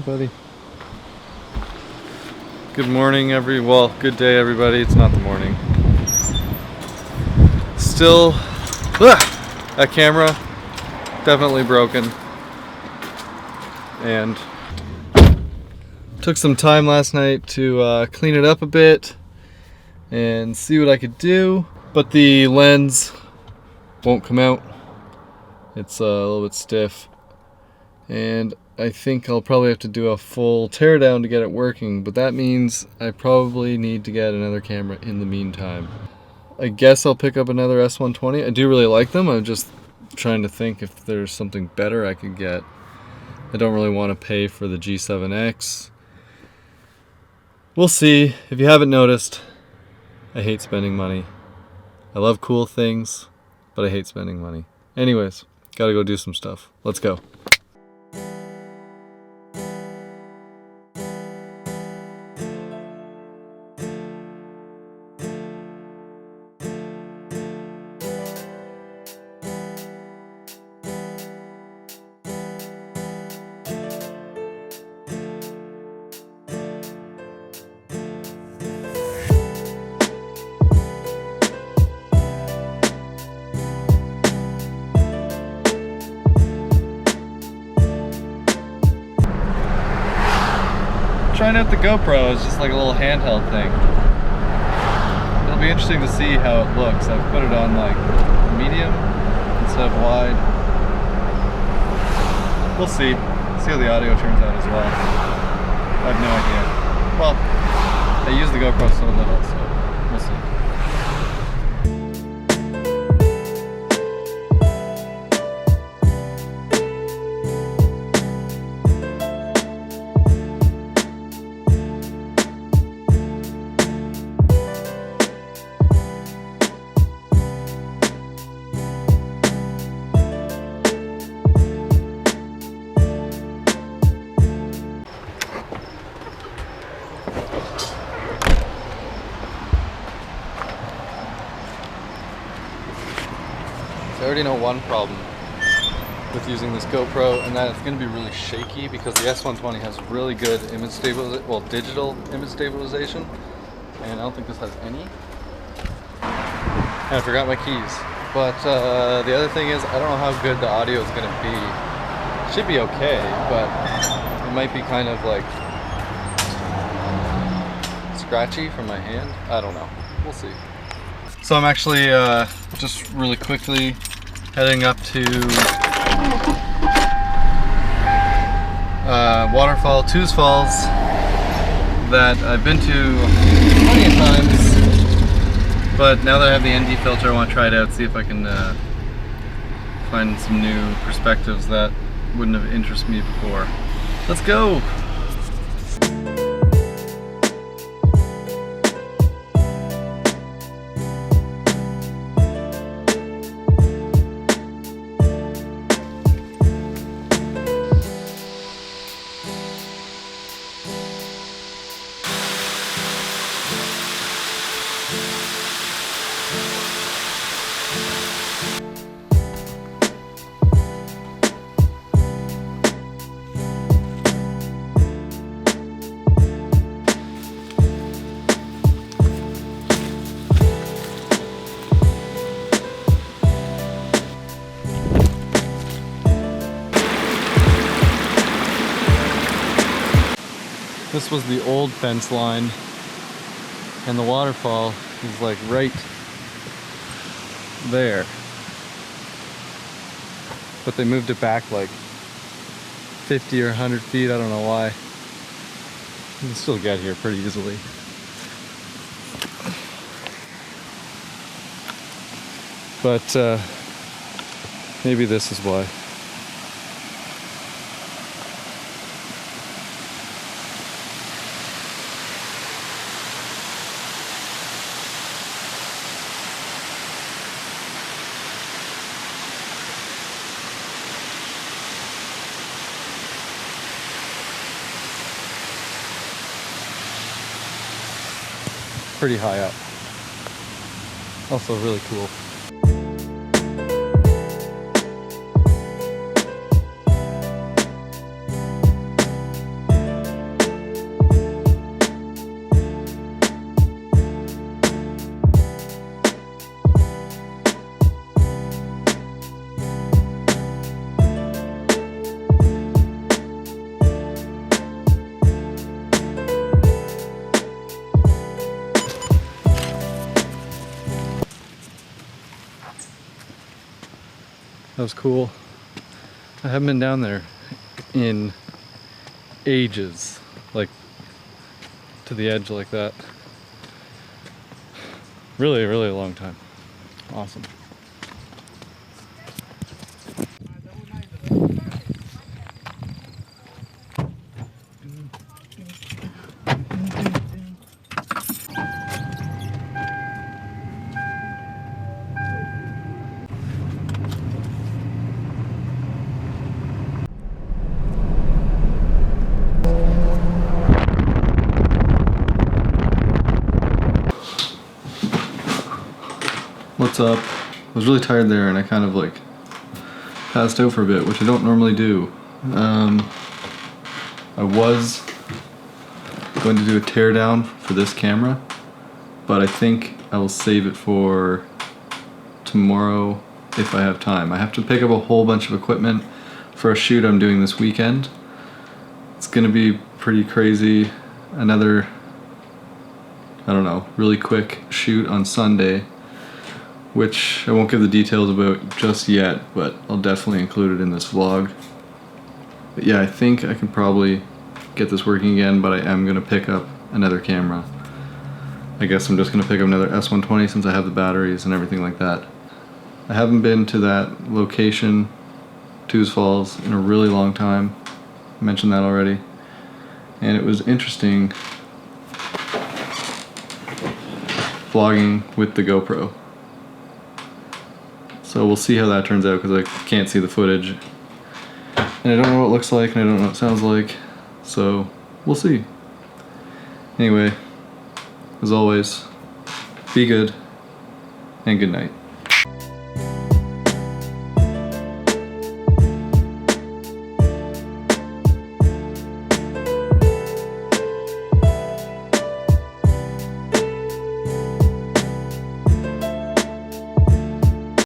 buddy. Good morning, good day, everybody. It's not the morning. Still, that camera definitely broken, and took some time last night to clean it up a bit and see what I could do, but the lens won't come out. It's a little bit stiff, and I think I'll probably have to do a full teardown to get it working, but that means I probably need to get another camera in the meantime. I guess I'll pick up another S120. I do really like them. I'm just trying to think if there's something better I could get. I don't really want to pay for the G7X. We'll see. If you haven't noticed, I hate spending money. I love cool things, but I hate spending money. Anyways, gotta go do some stuff. Let's go. Trying out the GoPro is just like a little handheld thing. It'll be interesting to see how it looks. I've put it on like medium instead of wide. We'll see. See how the audio turns out as well. I have no idea. Well, I use the GoPro so little, so we'll see. I already know one problem with using this GoPro, and that it's going to be really shaky because the S120 has really good image stabilization, well, digital image stabilization, and I don't think this has any. And I forgot my keys. But the other thing is, I don't know how good the audio is going to be. It should be okay, but it might be kind of like scratchy from my hand. I don't know. We'll see. So I'm actually just really quickly heading up to Waterfall, Twos Falls, that I've been to plenty of times, but now that I have the ND filter, I want to try it out, see if I can find some new perspectives that wouldn't have interested me before. Let's go! This was the old fence line, and the waterfall is like right there. But they moved it back like 50 or 100 feet, I don't know why. You can still get here pretty easily. But maybe this is why. Pretty high up. Also really cool. That was cool. I haven't been down there in ages, like to the edge like that. Really, really a long time. Awesome. What's up? I was really tired there and I kind of like passed out for a bit, which I don't normally do. I was going to do a teardown for this camera, but I think I will save it for tomorrow if I have time. I have to pick up a whole bunch of equipment for a shoot I'm doing this weekend. It's gonna be pretty crazy. Another, I don't know, really quick shoot on Sunday, which I won't give the details about just yet, but I'll definitely include it in this vlog. But yeah, I think I can probably get this working again, but I am gonna pick up another camera. I guess I'm just gonna pick up another S120 since I have the batteries and everything like that. I haven't been to that location, Twos Falls, in a really long time. I mentioned that already. And it was interesting vlogging with the GoPro. So we'll see how that turns out because I can't see the footage. And I don't know what it looks like and I don't know what it sounds like. So we'll see. Anyway, as always, be good and good night.